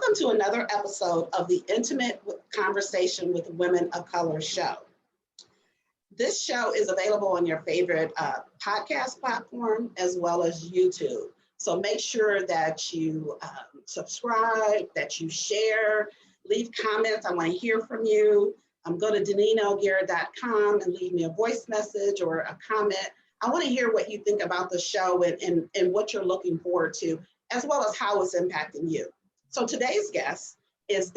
Welcome to another episode of the Intimate Conversation with Women of Color show. This show is available on your favorite podcast platform as well as YouTube. So make sure that you subscribe, that you share, leave comments. I want to hear from you. Go to DenineO'Gara.com and leave me a voice message or a comment. I want to hear what you think about the show and what you're looking forward to, as well as how it's impacting you. So today's guest is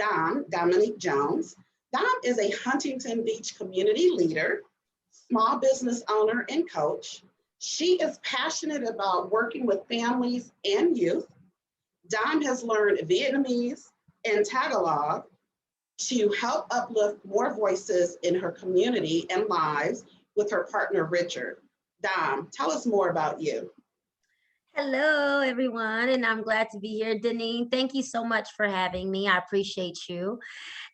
Dominique Jones. Dom is a Huntington Beach community leader, small business owner, and coach. She is passionate about working with families and youth. Dom has learned Vietnamese and Tagalog to help uplift more voices in her community and lives with her partner, Richard. Dom, tell us more about you. Hello, everyone, and I'm glad to be here. Denise, thank you so much for having me. I appreciate you.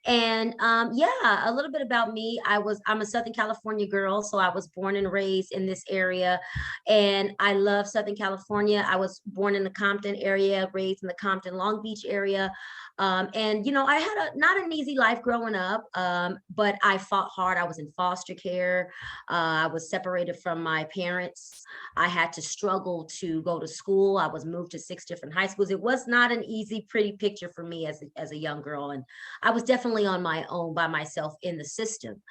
And a little bit about me. I'm a Southern California girl, so I was born and raised in this area, and I love Southern California. I was born in the Compton area, raised in the Compton, Long Beach area. I had not an easy life growing up, but I fought hard. I was in foster care. I was separated from my parents. I had to struggle to go to school. I was moved to 6 different high schools. It was not an easy, pretty picture for me as a young girl. And I was definitely on my own by myself in the system.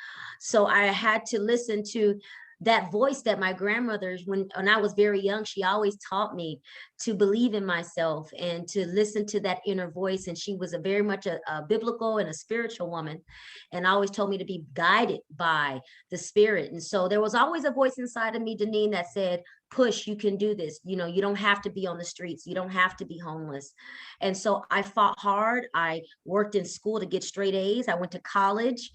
So I had to listen to that voice that my grandmother, when I was very young, she always taught me to believe in myself and to listen to that inner voice. And she was very much a biblical and a spiritual woman, and always told me to be guided by the spirit. And so there was always a voice inside of me, Deneen, that said, push, you can do this. You don't have to be on the streets. You don't have to be homeless. And so I fought hard. I worked in school to get straight A's. I went to college.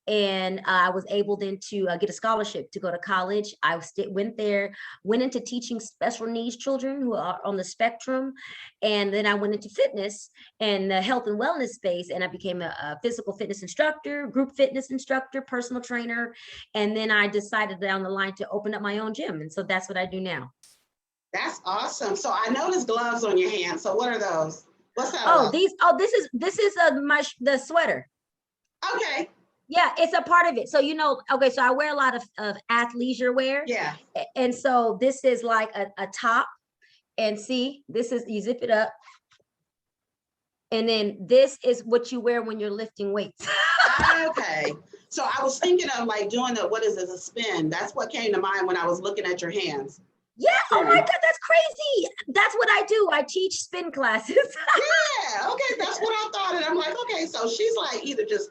And I was able then to get a scholarship to go to college. I went into teaching special needs children who are on the spectrum. And then I went into fitness and the health and wellness space. And I became a physical fitness instructor, group fitness instructor, personal trainer. And then I decided down the line to open up my own gym. And so that's what I do now. That's awesome. So I noticed gloves on your hands. So what are those? What's that? This is the sweater. Okay. Yeah, it's a part of it. So, so I wear a lot of athleisure wear. Yeah. And so this is like a top. And see, this is, you zip it up. And then this is what you wear when you're lifting weights. Okay. So I was thinking of like doing a spin. That's what came to mind when I was looking at your hands. Yeah. Oh my God, that's crazy. That's what I do. I teach spin classes. Yeah. Okay. That's what I thought. And I'm like, okay, so she's like either just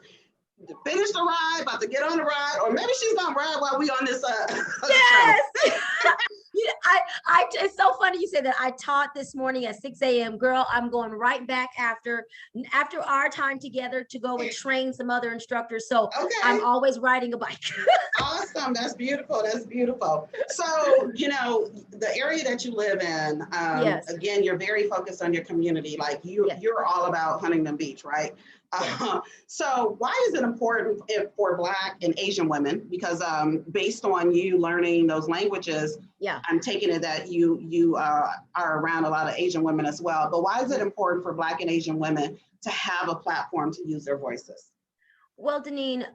finish the ride, about to get on the ride, or maybe she's gonna ride while we on this yes. It's so funny you said that. I taught this morning at 6 a.m. Girl, I'm going right back after our time together to go and train some other instructors. So okay. I'm always riding a bike. Awesome. That's beautiful. That's beautiful. So, the area that you live in, yes. Again, you're very focused on your community. Like you're all about Huntington Beach, right? So why is it important for Black and Asian women? Because based on you learning those languages, I'm taking it that you are around a lot of Asian women as well. But why is it important for Black and Asian women to have a platform to use their voices? Well, Deneen,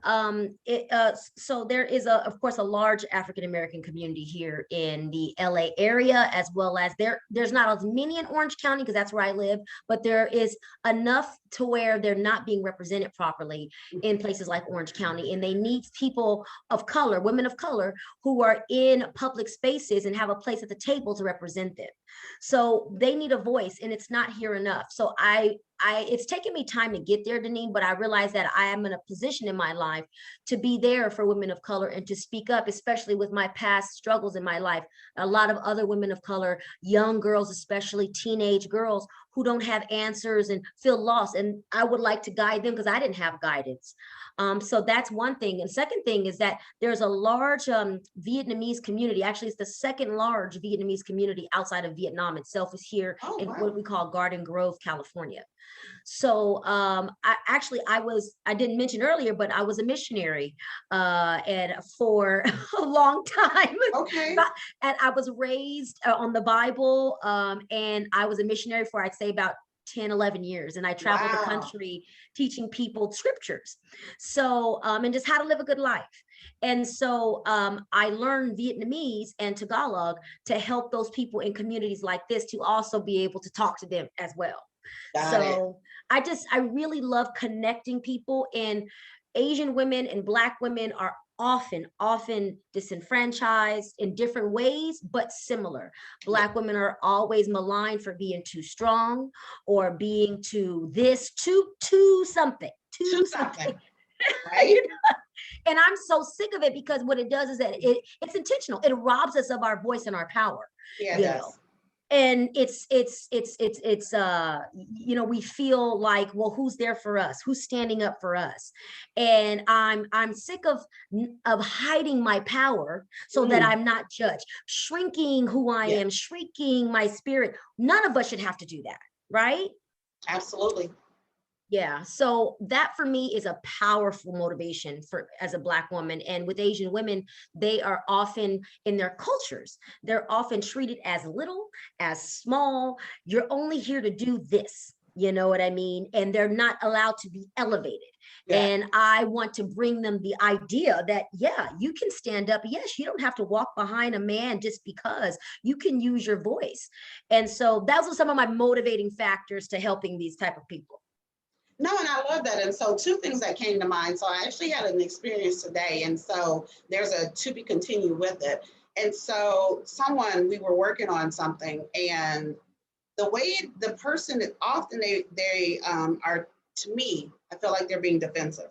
so there is of course, a large African-American community here in the LA area, as well as there's not as many in Orange County because that's where I live, but there is enough to where they're not being represented properly in places like Orange County. And they need people of color, women of color, who are in public spaces and have a place at the table to represent them. So they need a voice, and it's not here enough. So it's taken me time to get there, Deneen, but I realized that I am in a position in my life to be there for women of color and to speak up, especially with my past struggles in my life. A lot of other women of color, young girls, especially teenage girls, who don't have answers and feel lost. And I would like to guide them because I didn't have guidance. So that's one thing. And second thing is that there's a large Vietnamese community. Actually, it's the second large Vietnamese community outside of Vietnam itself is here in what we call Garden Grove, California. So I didn't mention earlier, but I was a missionary and for a long time. Okay. And I was raised on the Bible, and I was a missionary for, I'd say, about 10, 11 years. And I traveled the Wow. country teaching people scriptures. So, and just how to live a good life. And so I learned Vietnamese and Tagalog to help those people in communities like this to also be able to talk to them as well. Got it. So I really love connecting people, and Asian women and Black women are often disenfranchised in different ways, but similar. Black women are always maligned for being too strong or being too this, too something, To too something, something. right? You know? And I'm so sick of it because what it does is that it's intentional. It robs us of our voice and our power, Yeah, it you know. does. And you know, we feel like, well, who's there for us, who's standing up for us? And I'm sick of hiding my power so that Mm, I'm not judged, shrinking who I yeah, am, shrinking my spirit. None of us should have to do that, right? absolutely. Yeah, so that for me is a powerful motivation for as a Black woman. And with Asian women, they are often in their cultures, they're often treated as little, as small. You're only here to do this. You know what I mean? And they're not allowed to be elevated. Yeah. And I want to bring them the idea that, yeah, you can stand up. Yes, you don't have to walk behind a man just because you can use your voice. And so those are some of my motivating factors to helping these type of people. No, and I love that. And so, two things that came to mind. So, I actually had an experience today. And so, there's a to be continued with it. And so, we were working on something, and the way the person is often they are, to me, I feel like they're being defensive.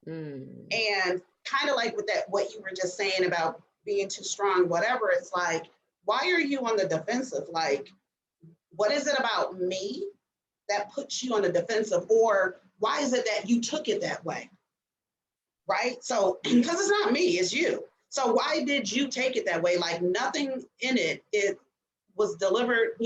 Mm. And kind of like with that, what you were just saying about being too strong, whatever, it's like, why are you on the defensive? Like, what is it about me that puts you on the defensive, or why is it that you took it that way, right? So because it's not me, it's you. So why did you take it that way? Like nothing in it was delivered,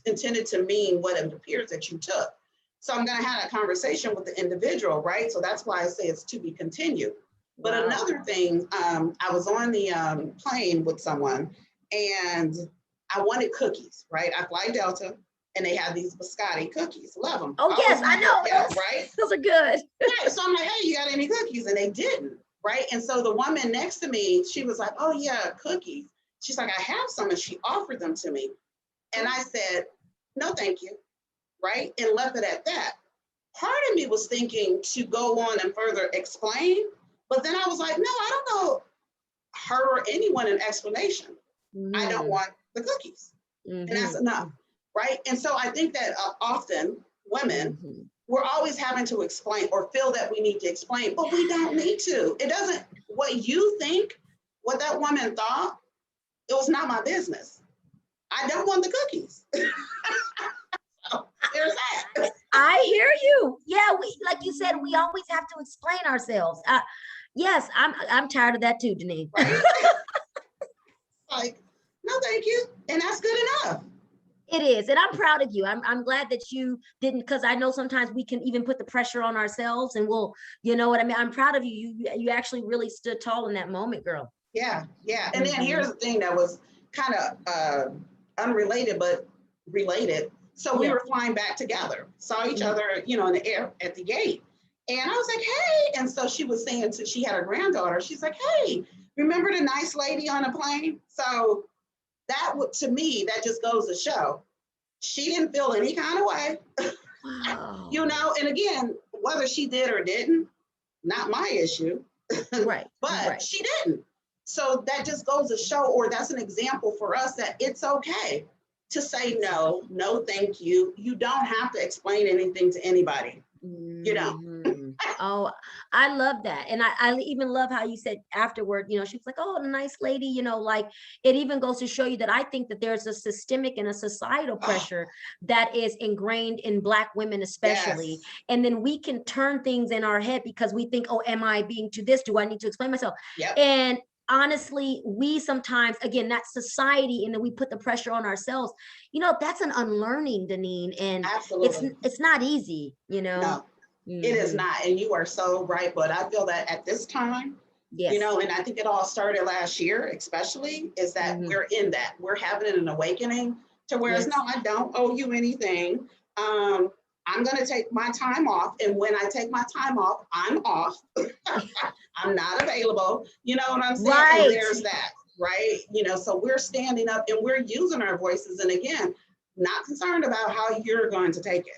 intended to mean what it appears that you took. So I'm going to have a conversation with the individual, right? So that's why I say it's to be continued. But Wow. another thing, I was on the plane with someone, and I wanted cookies, right? I fly Delta, and they have these biscotti cookies. Love them. Oh, Always yes, I want know yeah, those. right? Those are good. Right. So I'm like, hey, you got any cookies? And they didn't, right? And so the woman next to me, she was like, oh yeah, cookies. She's like, I have some, and she offered them to me. And I said, no, thank you, right? And left it at that. Part of me was thinking to go on and further explain, but then I was like, no, I don't know her or anyone an explanation. I don't want the cookies. And that's enough, right? And so I think that often women, we're always having to explain or feel that we need to explain, but we don't need to. It doesn't, what you think, what that woman thought, it was not my business. I don't want the cookies. So there's that. I hear you. Yeah, we, like you said, we always have to explain ourselves. Yes, I'm tired of that too, Denise. Right? Like, no, thank you. And that's good enough. It is, and I'm proud of you. I'm glad that you didn't, because I know sometimes we can even put the pressure on ourselves, and we'll, you know what I mean. I'm proud of you. You actually really stood tall in that moment, girl. Yeah, yeah. And then here's the thing that was kind of unrelated but related. So we were flying back together, saw each other, in the air at the gate. And I was like, hey. And so she was saying, she had her granddaughter. She's like, hey, remember the nice lady on the plane? So that would, to me, that just goes to show she didn't feel any kind of way. Wow. And again, whether she did or didn't, not my issue. Right. But she didn't. So that just goes to show, or that's an example for us that it's okay to say no, no, thank you. You don't have to explain anything to anybody. You know. Oh, I love that. And I even love how you said afterward, she was like, oh, the nice lady, like it even goes to show you that I think that there's a systemic and a societal pressure that is ingrained in Black women, especially. Yes. And then we can turn things in our head because we think, oh, am I being to this? Do I need to explain myself? Yep. And honestly, we sometimes, again, that society, and then we put the pressure on ourselves. That's an unlearning, Deneen, and absolutely, it's not easy. No, it is not. And you are so right. But I feel that at this time, yes, and I think it all started last year, especially, is that we're in that. We're having an awakening to where it's, no, I don't owe you anything. I'm going to take my time off. And when I take my time off, I'm off. I'm not available. You know what I'm saying? Right. And there's that, right? So we're standing up and we're using our voices. And again, not concerned about how you're going to take it.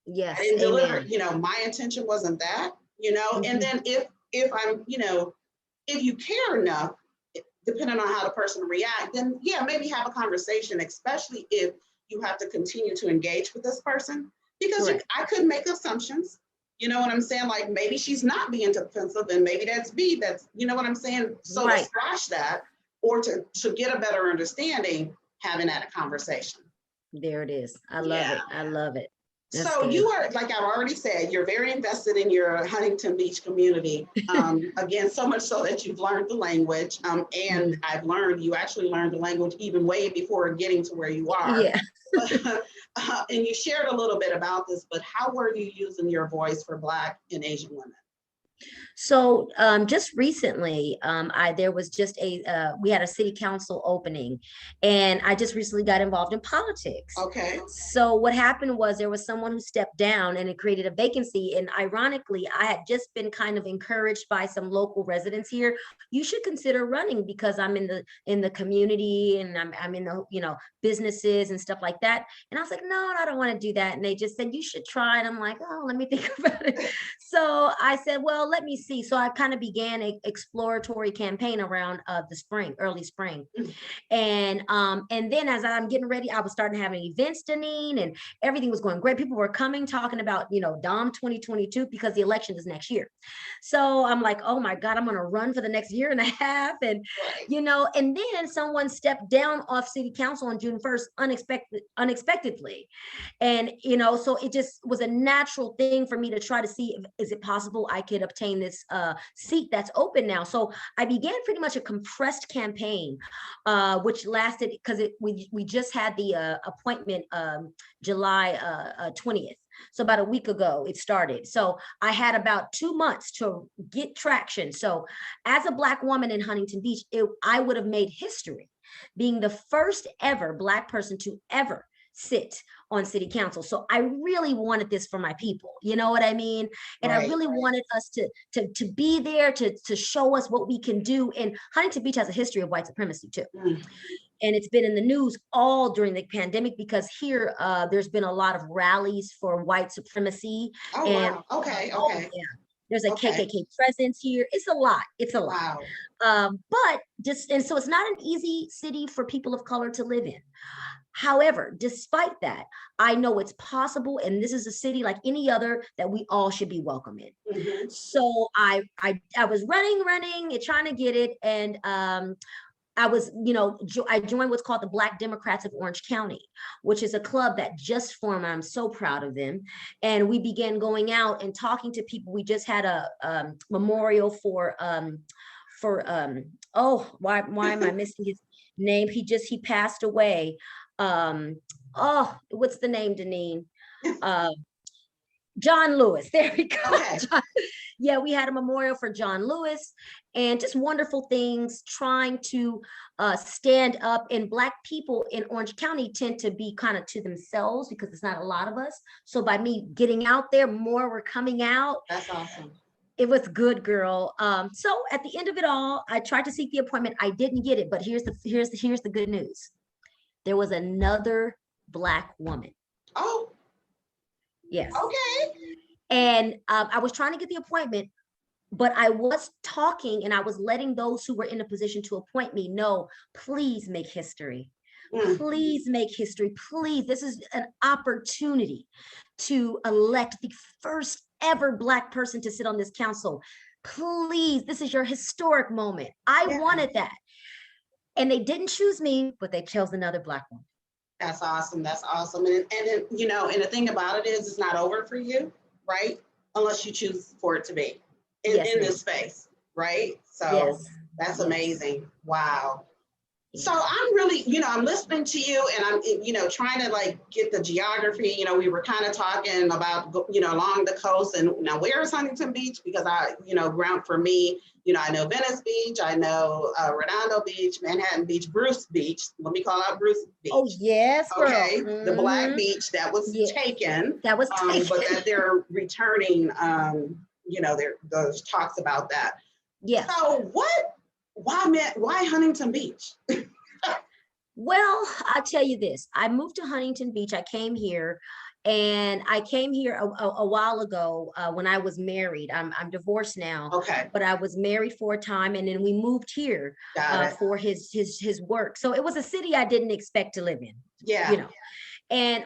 Yes. I didn't Amen. deliver, my intention wasn't that, and then if I'm, if you care enough, depending on how the person react, then yeah, maybe have a conversation, especially if you have to continue to engage with this person, because I could make assumptions, you know what I'm saying? Like maybe she's not being defensive and maybe that's B, that's, you know what I'm saying? So to squash that or to get a better understanding, having that conversation. There it is. I love it. I love it. That's so good. You are, like I've already said, you're very invested in your Huntington Beach community. Again, so much so that you've learned the language. And I've learned, you actually learned the language even way before getting to where you are. Yeah. And you shared a little bit about this, but how were you using your voice for Black and Asian women? So just recently, there was just we had a city council opening, and I just recently got involved in politics. Okay. So what happened was there was someone who stepped down and it created a vacancy. And ironically, I had just been kind of encouraged by some local residents here. You should consider running because I'm in the community and I'm in the, businesses and stuff like that. And I was like, no, I don't want to do that. And they just said, you should try. And I'm like, oh, let me think about it. So I said, well, let me see. So I kind of began an exploratory campaign around early spring. And then as I'm getting ready, I was starting having events, Deneen, and everything was going great. People were coming, talking about, Dom 2022, because the election is next year. So I'm like, oh my God, I'm going to run for the next year and a half. And, and then someone stepped down off city council on June 1st, unexpectedly. And, so it just was a natural thing for me to try to see, is it possible I could obtain this seat that's open now? So I began pretty much a compressed campaign, which lasted, because we just had the appointment July 20th. So about a week ago it started. So I had about 2 months to get traction. So as a Black woman in Huntington Beach, I would have made history being the first ever Black person to ever sit on city council. So I really wanted this for my people, you know what I mean? And I really wanted us to be there, to show us what we can do. And Huntington Beach has a history of white supremacy too. And it's been in the news all during the pandemic, because here there's been a lot of rallies for white supremacy. Oh, and wow. Okay. yeah, there's a KKK presence here. It's a lot. Wow. But so it's not an easy city for people of color to live in. However, despite that, I know it's possible, and this is a city like any other that we all should be welcome in. So I was running and trying to get it, and I was, I joined what's called the Black Democrats of Orange County, which is a club that just formed. I'm so proud of them. And we began going out and talking to people. We just had a memorial for why am I missing his name? He passed away. What's the name, Deneen? John Lewis. There we go. Okay. We had a memorial for John Lewis, and just wonderful things, trying to stand up. And Black people in Orange County tend to be kind of to themselves because it's not a lot of us. So by me getting out there, more were coming out. That's awesome. It was good, girl. So at the end of it all, I tried to seek the appointment. I didn't get it, but here's the good news. There was another Black woman. Oh. Yes. Okay. And I was trying to get the appointment, but I was talking and I was letting those who were in a position to appoint me know, please make history. Please make history. Please. This is an opportunity to elect the first ever Black person to sit on this council. Please, this is your historic moment. I wanted that. And they didn't choose me, but they chose another Black woman. That's awesome. That's awesome. And and the thing about it is, it's not over for you, right? Unless you choose for it to be in this space, right? So that's amazing. Wow. So Yeah. I'm really, I'm listening to you and I'm, trying to like get the geography. We were kind of talking about, along the coast and now where is Huntington Beach? Because ground for me, I know Venice Beach, I know Redondo Beach, Manhattan Beach, Bruce Beach. Let me call out Bruce Beach. Oh yes, girl. Okay, the Black Beach that was Yeah, taken, that was taken. but that they're returning. There's talks about that. Yeah. So why Huntington Beach? Well, I'll tell you this. I moved to Huntington Beach. I came here and I came here a while ago when I was married. I'm divorced now, Okay, but I was married for a time and then we moved here got it. for his work. So it was a city I didn't expect to live in, Yeah. you know. And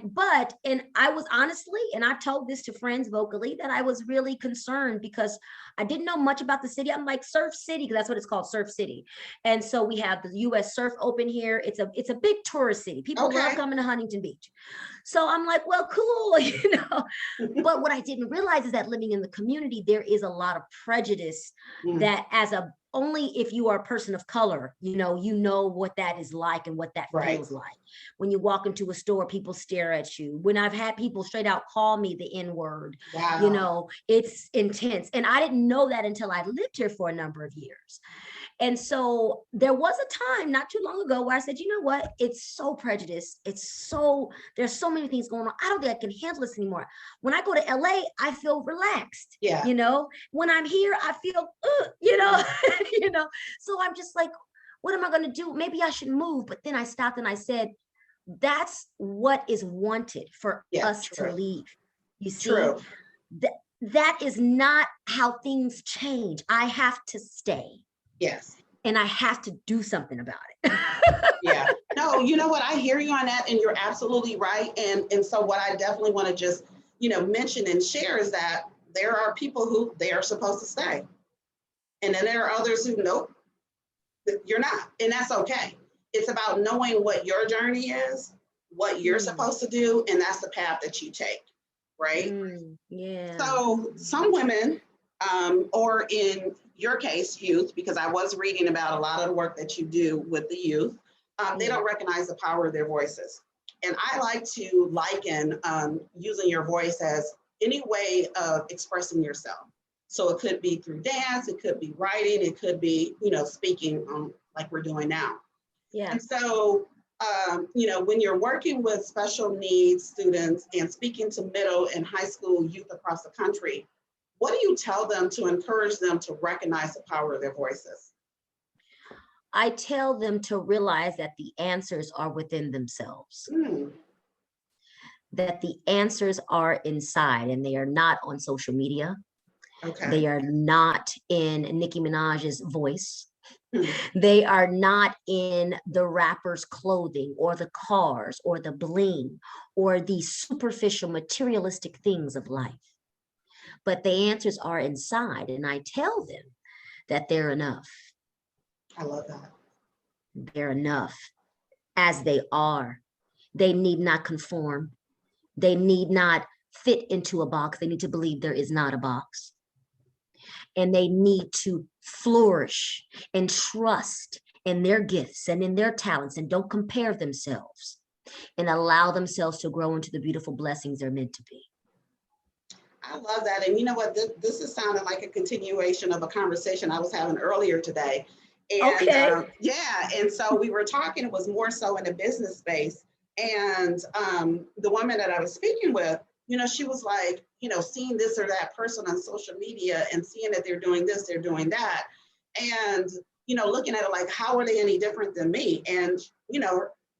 I was honestly, and I've told this to friends vocally, that I was really concerned because I didn't know much about the city. I'm like Surf City, because that's what it's called, Surf City. And so we have the US Surf Open here. It's a big tourist city. People love Okay. coming to Huntington Beach. So I'm like, well, cool, But what I didn't realize is that living in the community, there is a lot of prejudice that only if you are a person of color, you know what that is like and what that Right. feels like. When you walk into a store, people stare at you. When I've had people straight out call me the N-word, Wow. it's intense. And I didn't know that until I lived here for a number of years. And so there was a time not too long ago where I said, you know what? It's so prejudiced. There's so many things going on. I don't think I can handle this anymore. When I go to LA, I feel relaxed. Yeah. When I'm here, I feel, so I'm just like, what am I going to do? Maybe I should move. But then I stopped and I said, that's what is wanted for us to leave. You see, True. That is not how things change. I have to stay. Yes. And I have to do something about it. Yeah. No, you know what? I hear you on that, and you're absolutely right. And so what I definitely want to just, mention and share is that there are people who they are supposed to stay. And then there are others who, nope, you're not. And that's okay. It's about knowing what your journey is, what you're supposed to do, and that's the path that you take. Right? Yeah. So some women, or in your case, youth, because I was reading about a lot of the work that you do with the youth, they don't recognize the power of their voices. And I like to liken using your voice as any way of expressing yourself. So it could be through dance, it could be writing, it could be, speaking like we're doing now. Yeah. And so when you're working with special needs students and speaking to middle and high school youth across the country, what do you tell them to encourage them to recognize the power of their voices? I tell them to realize that the answers are within themselves, that the answers are inside and they are not on social media. Okay. They are not in Nicki Minaj's voice. They are not in the rapper's clothing or the cars or the bling or the superficial materialistic things of life. But the answers are inside, and I tell them that they're enough. I love that. They're enough as they are. They need not conform. They need not fit into a box. They need to believe there is not a box. And they need to flourish and trust in their gifts and in their talents, and don't compare themselves, and allow themselves to grow into the beautiful blessings they're meant to be. I love that. And you know what? This is sounding like a continuation of a conversation I was having earlier today. And and so we were talking, it was more so in a business space. And the woman that I was speaking with, she was like, seeing this or that person on social media and seeing that they're doing this, they're doing that. And, looking at it like, how are they any different than me? And,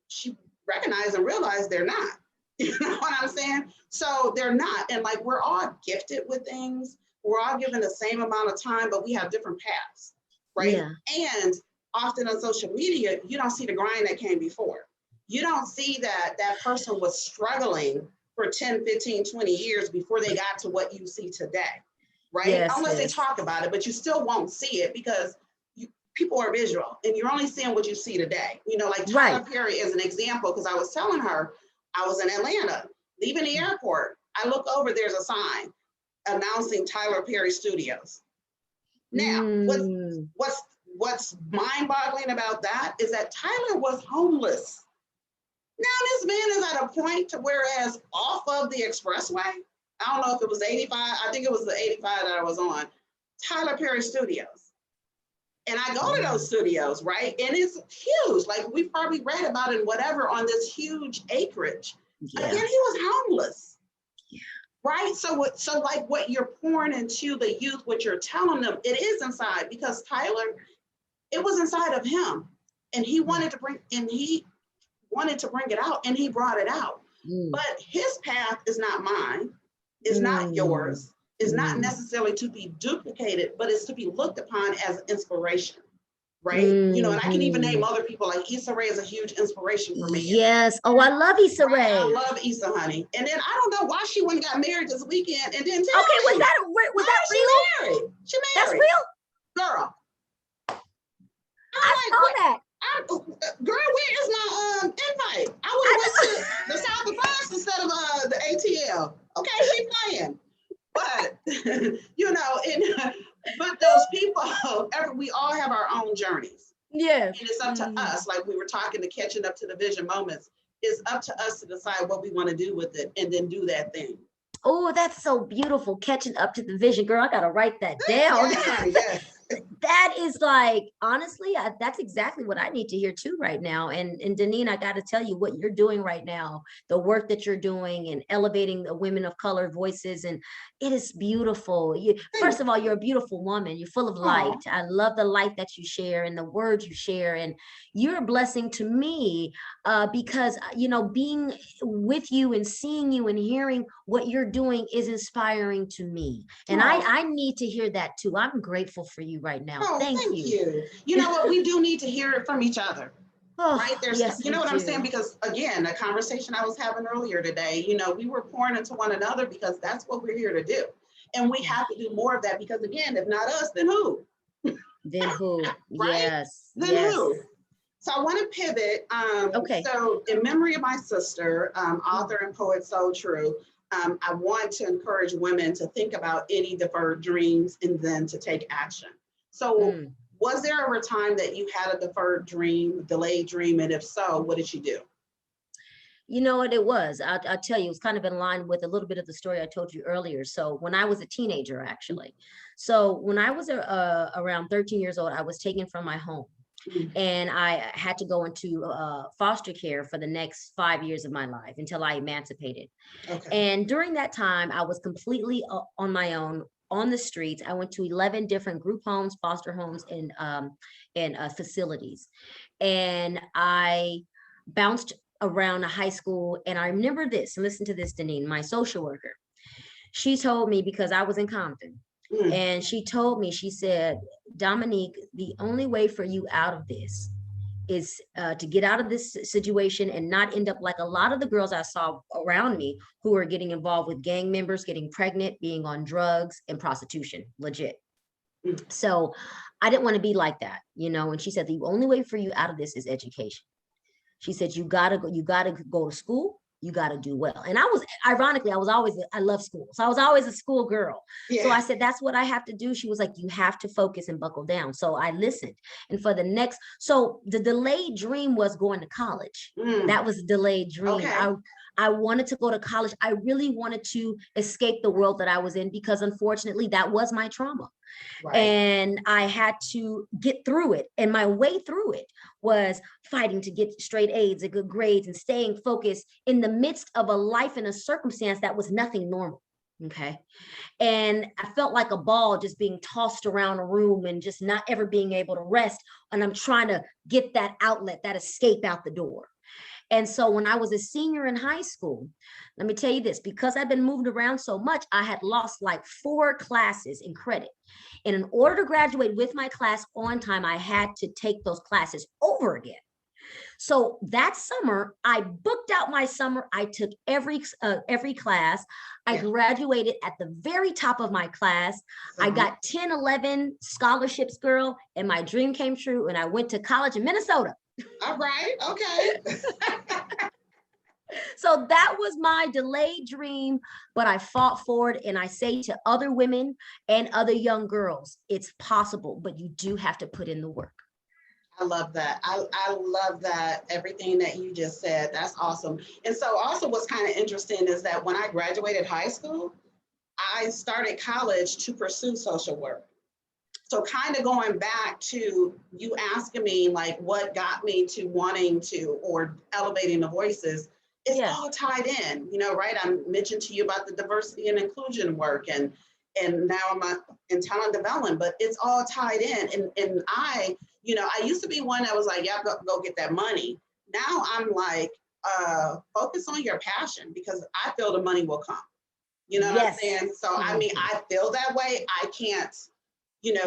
she recognized and realized they're not. You know what I'm saying? So they're not. And like, we're all gifted with things. We're all given the same amount of time, but we have different paths, right? Yeah. And often on social media, you don't see the grind that came before. You don't see that that person was struggling for 10, 15, 20 years before they got to what you see today, right? Yes, unless they talk about it, but you still won't see it because people are visual and you're only seeing what you see today. Like Tyler Perry is an example, because I was telling her, I was in Atlanta, leaving the airport. I look over, there's a sign announcing Tyler Perry Studios. Now, what's what's mind-boggling about that is that Tyler was homeless. Now this man is at a point to whereas off of the expressway, I don't know if it was 85, I think it was the 85 that I was on, Tyler Perry Studios. And I go to those studios, right? And it's huge. Like we've probably read about it, whatever, on this huge acreage. Yeah. Again, he was homeless. Yeah. Right? So like what you're pouring into the youth, what you're telling them, it is inside, because Tyler, it was inside of him. And he wanted to bring it out, and he brought it out. But his path is not mine, is not yours, is not necessarily to be duplicated, but it's to be looked upon as inspiration, right? You know, and I can even name other people, like Issa Rae is a huge inspiration for me. Yes. Oh, I love Issa Rae. I love Issa, honey. And then I don't know why she went and got married this weekend and didn't tell me. Was that real? She married. That's real? Girl. I saw that. Girl, where is my invite? I would have went to the South of France instead of the ATL. Okay, she playing. But you know, but those people, we all have our own journeys. Yes. And it's up to us, like we were talking, to catching up to the vision moments. It's up to us to decide what we want to do with it and then do that thing. Oh, that's so beautiful. Catching up to the vision. Girl, I gotta write that down. Yes. That is like, honestly, that's exactly what I need to hear too right now. And Deneen, I got to tell you what you're doing right now, the work that you're doing and elevating the women of color voices. And it is beautiful. First of all, you're a beautiful woman. You're full of light. I love the light that you share and the words you share. And you're a blessing to me because, you know, being with you and seeing you and hearing what you're doing is inspiring to me. And I need to hear that too. I'm grateful for you right now. Thank you. You know what? We do need to hear it from each other. Right? There's, yes, you know what I'm saying? Because again, a conversation I was having earlier today, you know, we were pouring into one another because that's what we're here to do. And we have to do more of that because again, if not us, then who? Then who? Right? Yes. Then who? So I want to pivot. Okay. So in memory of my sister, author and poet Soul True, I want to encourage women to think about any deferred dreams and then to take action. So was there ever a time that you had a deferred dream, delayed dream? And if so, what did you do? You know what it was? I'll tell you, it was kind of in line with a little bit of the story I told you earlier. So when I was a teenager, actually. So when I was around 13 years old, I was taken from my home. And I had to go into foster care for the next 5 years of my life until I emancipated. Okay. And during that time, I was completely on my own on the streets. I went to 11 different group homes, foster homes, and facilities. And I bounced around a high school. And I remember this, and listen to this, Deneen, my social worker. She told me, because I was in Compton, and she told me, she said, Dominique, the only way for you out of this is to get out of this situation and not end up like a lot of the girls I saw around me who are getting involved with gang members, getting pregnant, being on drugs and prostitution, legit. So I didn't want to be like that, you know? And she said, the only way for you out of this is education. She said, you gotta go to school. You got to do well. And ironically, I love school. So I was always a school girl. Yeah. So I said, that's what I have to do. She was like, you have to focus and buckle down. So I listened. And so the delayed dream was going to college. That was a delayed dream. Okay. I wanted to go to college. I really wanted to escape the world that I was in because unfortunately that was my trauma. Right. And I had to get through it. And my way through it was fighting to get straight A's and good grades and staying focused in the midst of a life and a circumstance that was nothing normal. Okay. And I felt like a ball just being tossed around a room and just not ever being able to rest. And I'm trying to get that outlet, that escape out the door. And so when I was a senior in high school, let me tell you this, because I've been moved around so much, I had lost like 4 classes in credit. And in order to graduate with my class on time, I had to take those classes over again. So that summer, I booked out my summer. I took every class. I graduated at the very top of my class. I got 10, 11 scholarships, girl, and my dream came true. And I went to college in Minnesota. All right. Okay. So that was my delayed dream, but I fought for it. And I say to other women and other young girls, it's possible, but you do have to put in the work. I love that. I love that. Everything that you just said. That's awesome. And so also what's kind of interesting is that when I graduated high school, I started college to pursue social work. So kind of going back to you asking me like what got me to wanting to or elevating the voices, it's Yeah. all tied in, right? I mentioned to you about the diversity and inclusion work and now I'm in talent development, but it's all tied in. And I used to be one that was like, yeah, go get that money. Now I'm like, focus on your passion because I feel the money will come. You know what I'm Yes. saying? So, I mean, Mhm. I feel that way. I can't,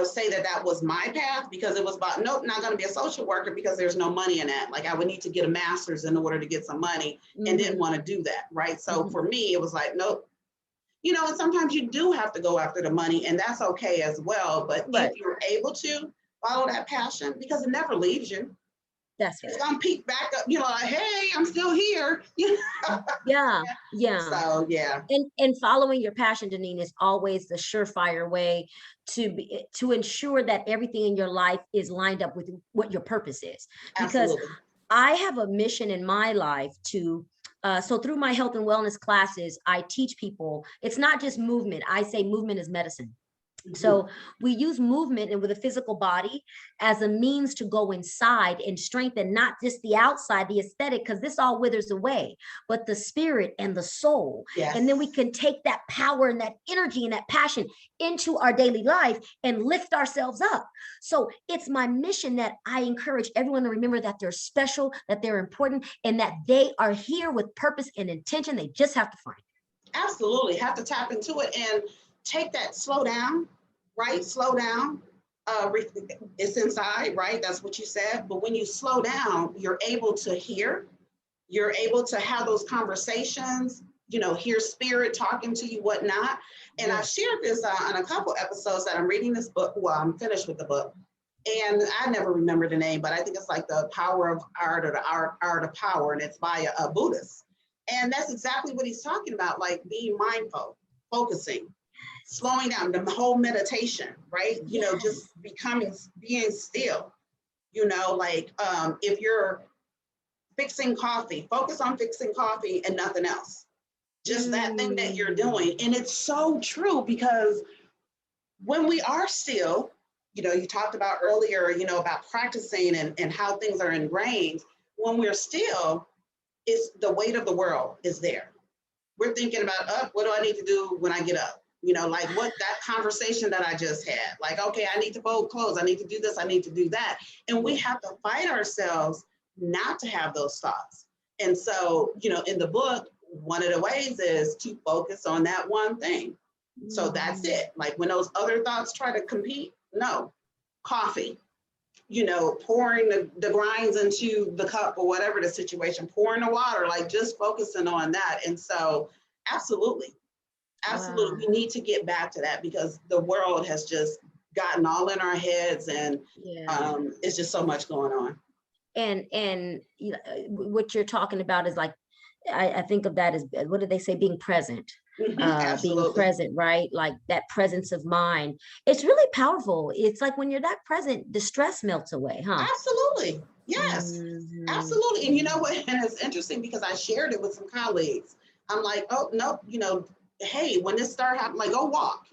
say that was my path because it was about, nope, not going to be a social worker because there's no money in that. Like I would need to get a master's in order to get some money and didn't Mhm. want to do that. Right. So Mhm. for me, it was like, nope. And sometimes you do have to go after the money and that's okay as well. But if Right. you're able to follow that passion because it never leaves you, That's it's right. going to peak back up, like, hey, I'm still here. Yeah. Yeah. So, yeah, And following your passion, Janine, is always the surefire way to ensure that everything in your life is lined up with what your purpose is. Because absolutely. I have a mission in my life to so through my health and wellness classes, I teach people it's not just movement. I say movement is medicine. Mhm. So we use movement and with a physical body as a means to go inside and strengthen not just the outside, the aesthetic, because this all withers away, but the spirit and the soul. And then we Yes. can take that power and that energy and that passion into our daily life and lift ourselves up. So it's my mission that I encourage everyone to remember that they're special, that they're important, and that they are here with purpose and intention. They just have to find it. Absolutely. Have to tap into it and take that slow down, right? Slow down. It's inside, right? That's what you said. But when you slow down, you're able to hear, you're able to have those conversations, hear spirit talking to you, whatnot. And I Yes. shared this on a couple episodes that I'm reading this book. Well, I'm finished with the book. And I never remember the name, but I think it's like The Power of Art or the Art of Power, and it's by a Buddhist. And that's exactly what he's talking about, like being mindful, focusing, slowing down, the whole meditation, right? Just Yes. being still, like if you're fixing coffee, focus on fixing coffee and nothing else. Just that thing that you're Mm. doing. And it's so true because when we are still, you talked about earlier, about practicing and how things are ingrained. When we're still, it's the weight of the world is there. We're thinking about, what do I need to do when I get up? Like what that conversation that I just had, like, okay, I need to fold clothes. I need to do this. I need to do that. And we Yeah. have to fight ourselves not to have those thoughts. And so, in the book, one of the ways is to focus on that one thing. So that's Mhm. it. Like when those other thoughts try to compete, no, coffee, pouring the grinds into the cup or whatever the situation, pouring the water, like just focusing on that. And so, absolutely, absolutely, Wow. we need to get back to that because the world has just gotten all in our heads and Yeah. it's just so much going on. And you know, what you're talking about is like I think of that as what do they say, being present. Being Absolutely. present, right? Like that presence of mind. It's really powerful. It's like when you're that present, the stress melts away, huh? Absolutely. Yes. Mhm. Absolutely. And you know what? And it's interesting because I shared it with some colleagues. I'm like, oh, no, hey, when this started happening, like, go walk,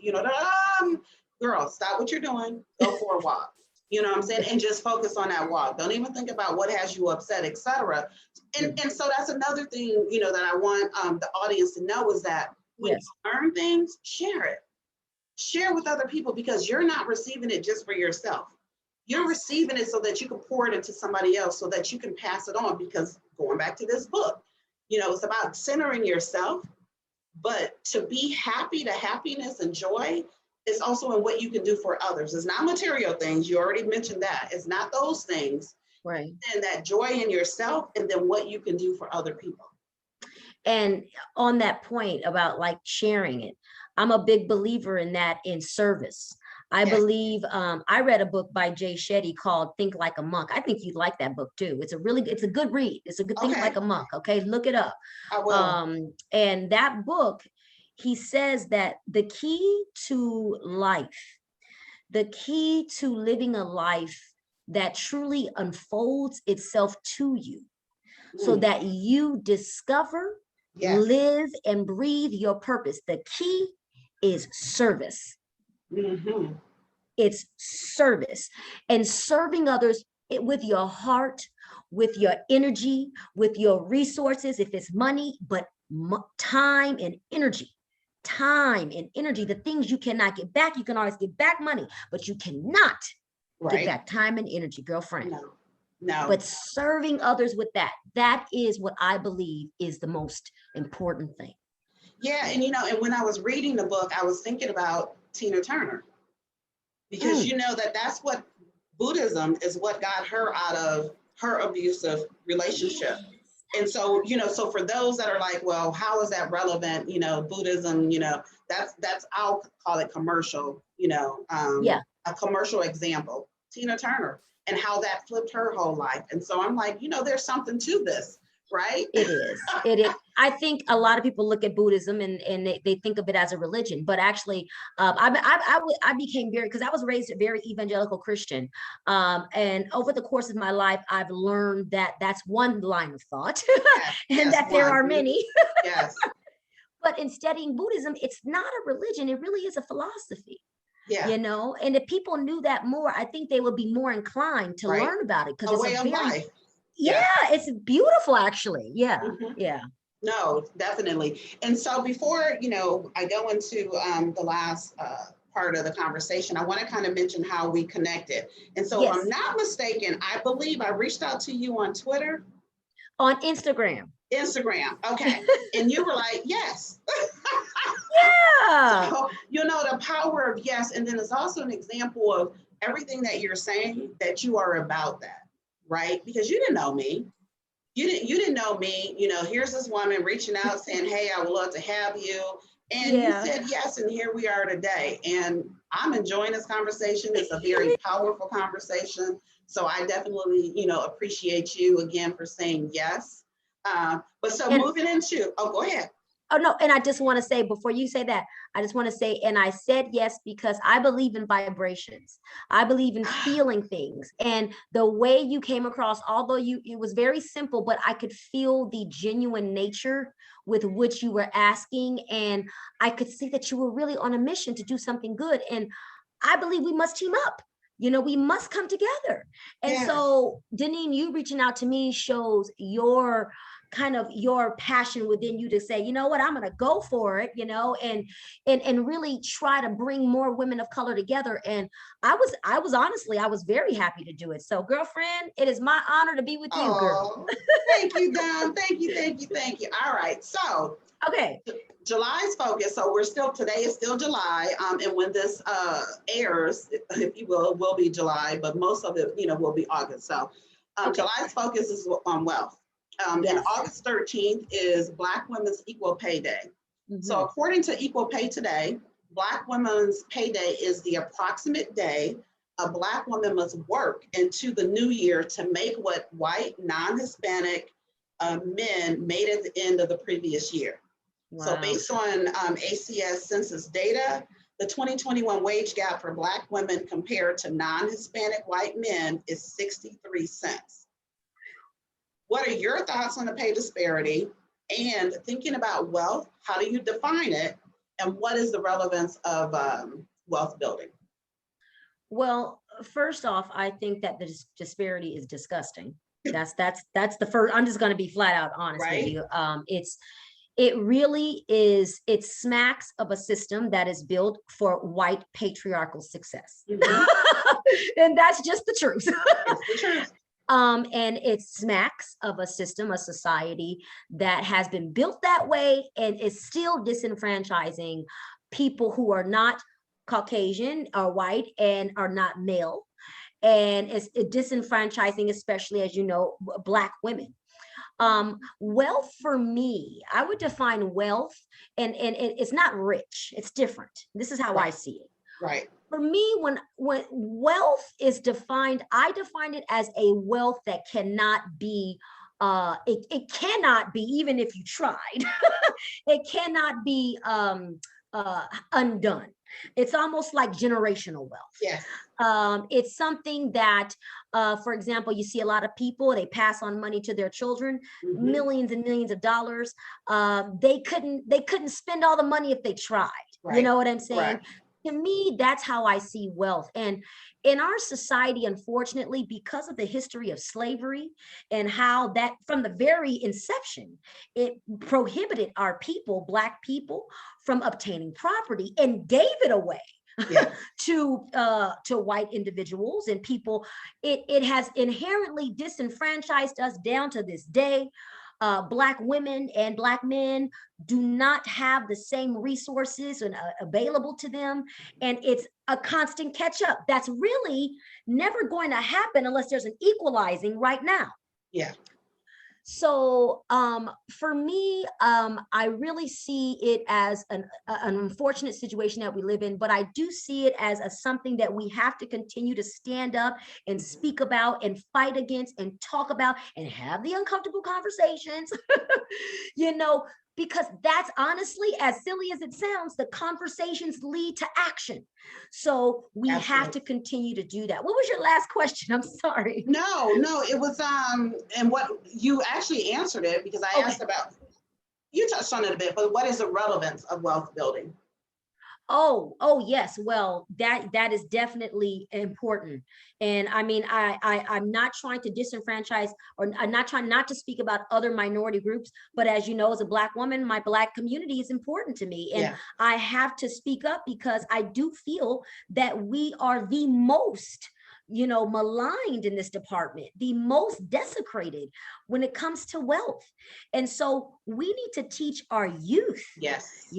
girl, stop what you're doing, go for a walk. You know what I'm saying? And just focus on that walk. Don't even think about what has you upset, etc. And so that's another thing, that I want the audience to know is that when Yes. you learn things, share it. Share with other people because you're not receiving it just for yourself. You're Yes. receiving it so that you can pour it into somebody else so that you can pass it on. Because going back to this book, it's about centering yourself, but to be happy, to happiness and joy is also in what you can do for others. It's not material things. You already mentioned that. It's not those things. Right. And that joy in yourself and then what you can do for other people. And on that point about like sharing it, I'm a big believer in that in service. I Yes. believe I read a book by Jay Shetty called Think Like a Monk. I think you'd like that book too. It's a good read. It's a good Think Okay. Like a Monk. Okay, look it up. I will. And that book, he says that the key to life, the key to living a life that truly unfolds itself to you, so Mm, that you discover, yes. live, and breathe your purpose. The key is service. Hmm. It's service, and serving others with your heart, with your energy, with your resources, if it's money, but time and energy. Time and energy, the things you cannot get back. You can always get back money, but you cannot get Right. back time and energy, girlfriend. No. No. But serving others with that is what I believe is the most important thing. Yeah, and and when I was reading the book, I was thinking about Tina Turner because Mm, that's what Buddhism is, what got her out of her abusive relationship. yes. And so, so for those that are like, well, how is that relevant? Buddhism, that's I'll call it commercial, Yeah, a commercial example, Tina Turner, and how that flipped her whole life. And so I'm like, there's something to this, right? it is. It is. I think a lot of people look at Buddhism and they think of it as a religion, but actually, I became very, because I was raised a very evangelical Christian, and over the course of my life, I've learned that that's one line of thought, Yes, and yes, that there one. are many. Yes, But in studying Buddhism, it's not a religion; it really is a philosophy. yeah, And if people knew that more, I think they would be more inclined to right. learn about it, because A it's a way of very, life. yeah, Yes. it's beautiful actually. Yeah, Mhm. yeah. No, definitely. And so before, I go into the last part of the conversation, I want to kind of mention how we connected. And so if I'm Yes, not mistaken, I believe I reached out to you on Twitter, on Instagram. Instagram. Okay. And you were like, yes. Yeah, So, the power of yes. And then it's also an example of everything that you're saying, that you are about that, right? Because you didn't know me. You didn't know me. Here's this woman reaching out saying, hey, I would love to have you. And you yeah. said yes, and here we are today. And I'm enjoying this conversation. It's a very powerful conversation. So I definitely, appreciate you again for saying yes. But so And moving into, oh, go ahead. oh no, and I just want to say, before you say that, I just want to say, and I said yes because I believe in vibrations. I believe in feeling things. And the way you came across, although it was very simple, but I could feel the genuine nature with which you were asking. And I could see that you were really on a mission to do something good. And I believe we must team up. We must come together. And Yes. so, Deneen, you reaching out to me shows your kind of your passion within you to say, you know what, I'm going to go for it, and really try to bring more women of color together. And I was honestly, I was very happy to do it. So, girlfriend, it is my honor to be with you, girl. Oh, thank you, Dom. Thank you, thank you, thank you. All right. So Okay. July's focus. So today is still July. And when this airs, if you will be July, but most of it, will be August. So Okay. July's focus is on wealth. And Yes. August 13th is Black Women's Equal Pay Day. So Hmm. according to Equal Pay Today, Black Women's Pay Day is the approximate day a Black woman must work into the new year to make what white, non-Hispanic men made at the end of the previous year. So Wow. based on ACS census data, the 2021 wage gap for Black women compared to non-Hispanic white men is 63 cents. What are your thoughts on the pay disparity? And thinking about wealth, how do you define it? And what is the relevance of wealth building? Well, first off, I think that the disparity is disgusting. That's the first. I'm just going to be flat out honest with Right? you. It really is. It smacks of a system that is built for white patriarchal success, Mm-hmm. and that's just the truth. It's the truth. And it smacks of a system, a society that has been built that way and is still disenfranchising people who are not Caucasian or white and are not male. And it's disenfranchising, especially, as you know, Black women. Wealth for me, I would define wealth, and it's not rich, it's different. This is how I Right. see it. Right. For me, when wealth is defined, I define it as a wealth that cannot be it cannot be, even if you tried, it cannot be undone. It's almost like generational wealth. Yes. It's something that, for example, you see a lot of people, they pass on money to their children, millions and millions of dollars. They couldn't spend all the money if they tried. You Right. know what I'm saying? Correct. To me, that's how I see wealth. And in our society, unfortunately, because of the history of slavery and how that from the very inception, it prohibited our people, Black people, from obtaining property and gave it away Yeah. to white individuals and people. It has inherently disenfranchised us down to this day. Black women and Black men do not have the same resources and, available to them. And it's a constant catch up. That's really never going to happen unless there's an equalizing right now. Yeah. So for me, I really see it as an unfortunate situation that we live in, but I do see it as a something that we have to continue to stand up and speak about and fight against and talk about and have the uncomfortable conversations, you know, because that's honestly, as silly as it sounds, the conversations lead to action. So we have Absolutely. to continue to do that. What was your last question? I'm sorry. No, it was and what you actually answered it, because I Okay. asked about, you touched on it a bit, but what is the relevance of wealth building? Oh yes. Well, that is definitely important. And I mean, I'm not trying to disenfranchise, or I'm not trying not to speak about other minority groups, but as you know, as a Black woman, my Black community is important to me. And Yeah. I have to speak up because I do feel that we are the most, maligned in this department, the most desecrated when it comes to wealth. And so we need to teach our youth, Yes.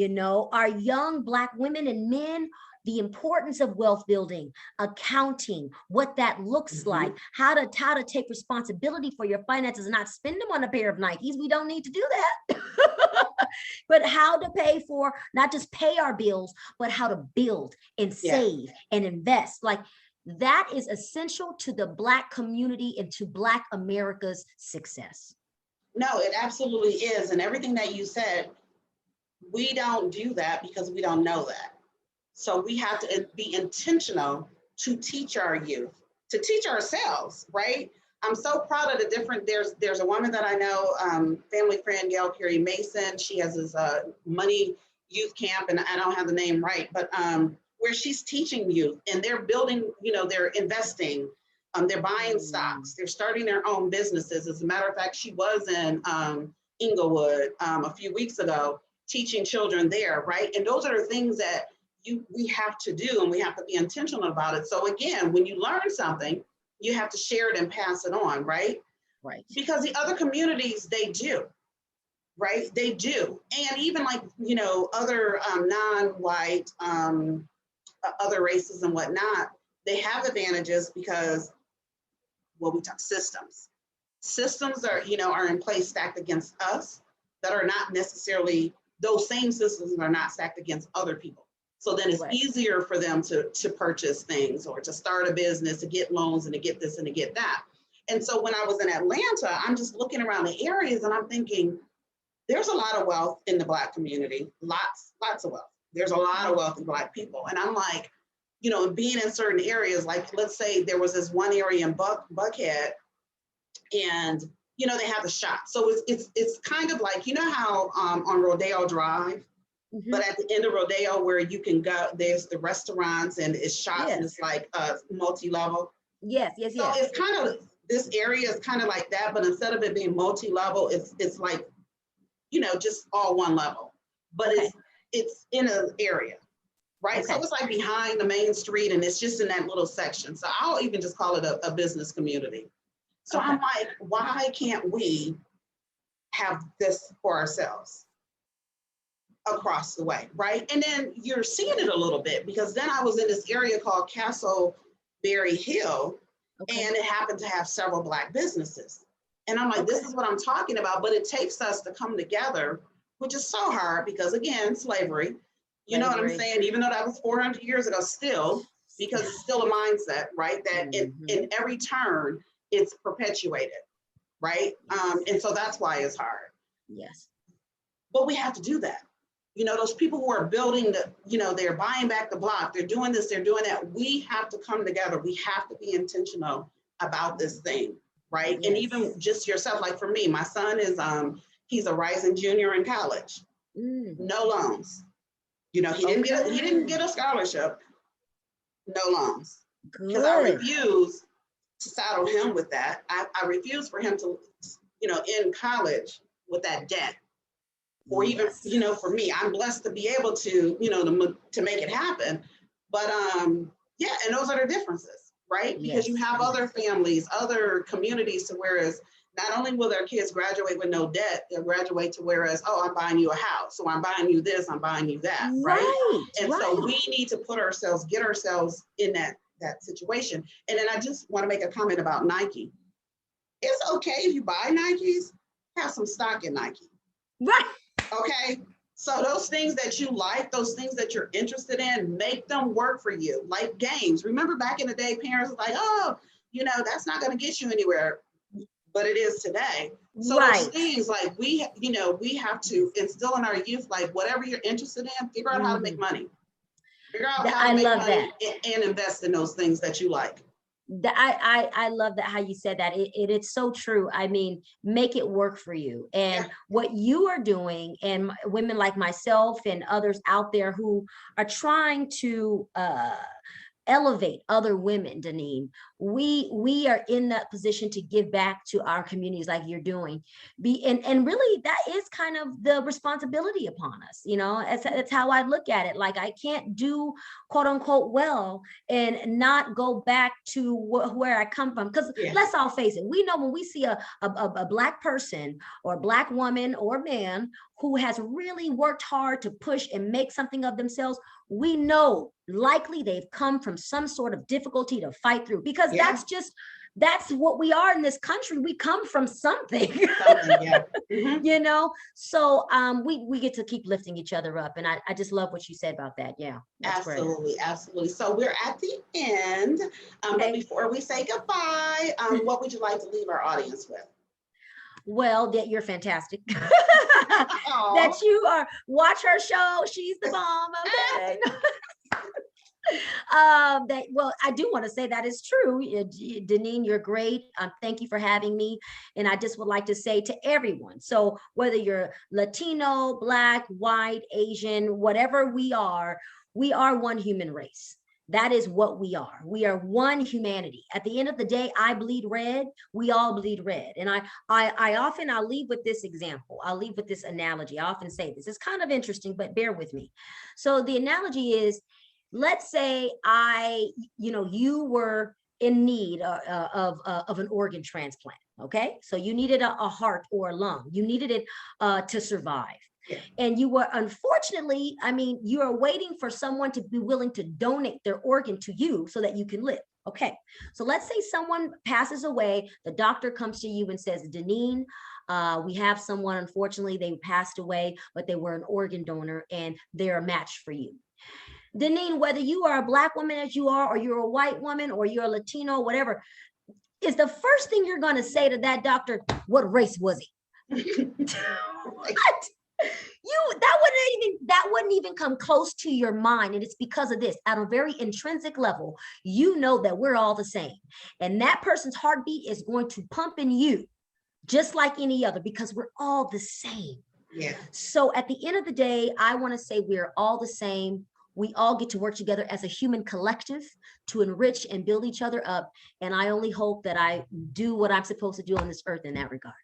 our young Black women and men, the importance of wealth building, accounting, what that looks like, how to take responsibility for your finances and not spend them on a pair of Nikes. We don't need to do that. But how to pay for, not just pay our bills, but how to build and Yeah. save and invest. Like, that is essential to the Black community and to Black America's success. No, it absolutely is. And everything that you said, we don't do that because we don't know that. So we have to be intentional to teach our youth, to teach ourselves, right? I'm so proud of the different, there's a woman that I know, family friend, Gail Carey Mason. She has this money youth camp, and I don't have the name right, but where she's teaching youth, and they're building, they're investing, they're buying stocks, they're starting their own businesses. As a matter of fact, she was in Inglewood a few weeks ago, teaching children there, right? And those are the things that we have to do, and we have to be intentional about it. So again, when you learn something, you have to share it and pass it on, right? Right. Because the other communities, they do, right? They do. And even like, other non-white, other races and whatnot, they have advantages because, well, we talk systems. Systems are, are in place stacked against us that are not necessarily, those same systems are not stacked against other people. So then it's easier for them to purchase things or to start a business, to get loans and to get this and to get that. And so when I was in Atlanta, I'm just looking around the areas and I'm thinking, there's a lot of wealth in the Black community, lots of wealth. There's a lot of wealth in Black people. And I'm like, being in certain areas, like let's say there was this one area in Buckhead, and they have the shop. So it's kind of like, how on Rodeo Drive, but at the end of Rodeo where you can go, there's the restaurants and it's shops, and it's like multi-level. Yes. So it's kind of, this area is kind of like that, but instead of it being multi-level, it's like, just all one level, but it's in an area, right? So it's like behind the main street, and it's just in that little section. So I'll even just call it a business community. So I'm like, why can't we have this for ourselves across the way, right? And then you're seeing it a little bit, because then I was in this area called Castleberry Hill, and it happened to have several Black businesses. And I'm like, this is what I'm talking about, but it takes us to come together, which is so hard because, again, slavery, you know what I'm saying? Even though that was 400 years ago, still, because it's still a mindset, right? That in every turn, it's perpetuated, right? And so that's why it's hard. Yes. But we have to do that. You know, those people who are building the, you know, they're buying back the block, they're doing this, they're doing that. We have to come together. We have to be intentional about this thing, right? Yes. And even just yourself, like for me, my son is, he's a rising junior in college, no loans. You know, he didn't get a scholarship, no loans. Because I refuse to saddle him with that. I refuse for him to, you know, in college with that debt. Or even, you know, for me, I'm blessed to be able to, you know, to make it happen. But yeah, and those are the differences, right? Because you have other families, other communities to whereas not only will their kids graduate with no debt, they'll graduate to whereas, oh, I'm buying you a house. So I'm buying you this, I'm buying you that, right? And so we need to put ourselves, get ourselves in that situation. And then I just want to make a comment about Nike. It's okay if you buy Nikes, have some stock in Nike. Right. Okay, so those things that you like, those things that you're interested in, make them work for you. Like games. Remember back in the day, parents were like, oh, you know, that's not going to get you anywhere, but it is today. So those things like we have to instill in our youth, like whatever you're interested in, figure out how to make money. Figure out how to make money and invest in those things that you like. I love that how you said that. It's so true. I mean, make it work for you. And what you are doing, and women like myself and others out there who are trying to elevate other women, Deneen, we are in that position to give back to our communities like you're doing. And really that is kind of the responsibility upon us, you know. That's how I look at it. Like I can't do quote unquote well and not go back to where I come from, because let's all face it, we know when we see a Black person or a Black woman or man who has really worked hard to push and make something of themselves, we know likely they've come from some sort of difficulty to fight through, because that's what we are in this country. We come from something, you know? So we get to keep lifting each other up. And I just love what you said about that. Yeah. Absolutely. Great. Absolutely. So we're at the end, but before we say goodbye, what would you like to leave our audience with? Well, that you're fantastic. That you are, watch her show. She's the bomb. Okay. Well, I do want to say that is true. Deneen, you're great. Thank you for having me. And I just would like to say to everyone, so whether you're Latino, Black, white, Asian, whatever we are one human race. That is what we are. We are one humanity. At the end of the day, I bleed red. We all bleed red. And I'll leave with this example. I'll leave with this analogy. I often say this. It's kind of interesting, but bear with me. So the analogy is, let's say you were in need of an organ transplant. Okay. So you needed a heart or a lung. You needed it to survive. And you were, unfortunately, you are waiting for someone to be willing to donate their organ to you so that you can live. Okay. So let's say someone passes away. The doctor comes to you and says, Deneen, we have someone, unfortunately, they passed away, but they were an organ donor and they're a match for you. Deneen, whether you are a Black woman as you are, or you're a white woman, or you're a Latino, whatever, is the first thing you're going to say to that doctor, what race was he? What? That wouldn't even come close to your mind. And it's because of this. At a very intrinsic level, you know that we're all the same. And that person's heartbeat is going to pump in you just like any other, because we're all the same. Yeah. So at the end of the day, I want to say we're all the same. We all get to work together as a human collective to enrich and build each other up. And I only hope that I do what I'm supposed to do on this earth in that regard.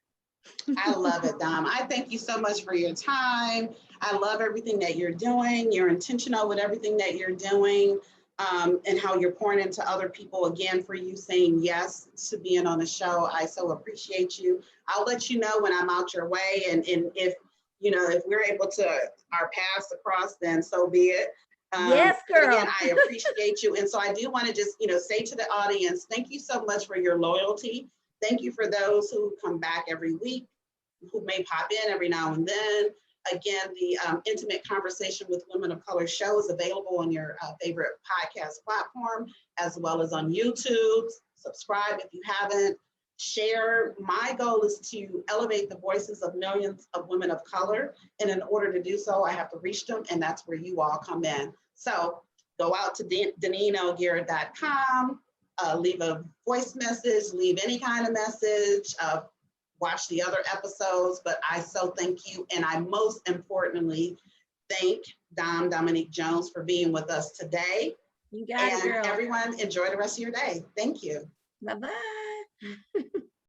I love it, Dom. I thank you so much for your time. I love everything that you're doing. You're intentional with everything that you're doing, and how you're pouring into other people. Again, for you saying yes to being on the show, I so appreciate you. I'll let you know when I'm out your way, and if we're able to our paths across, then so be it. Yes, girl. Again, I appreciate you, and so I do want to just say to the audience, thank you so much for your loyalty. Thank you for those who come back every week, who may pop in every now and then. Again, the Intimate Conversation with Women of Color show is available on your favorite podcast platform, as well as on YouTube. Subscribe if you haven't. Share. My goal is to elevate the voices of millions of women of color. And in order to do so, I have to reach them. And that's where you all come in. So go out to DenineO'Gara.com, leave a voice message, leave any kind of message, watch the other episodes. But I so thank you. And I most importantly thank Dominique Jones for being with us today. You got it, girl. Everyone, enjoy the rest of your day. Thank you. Bye-bye.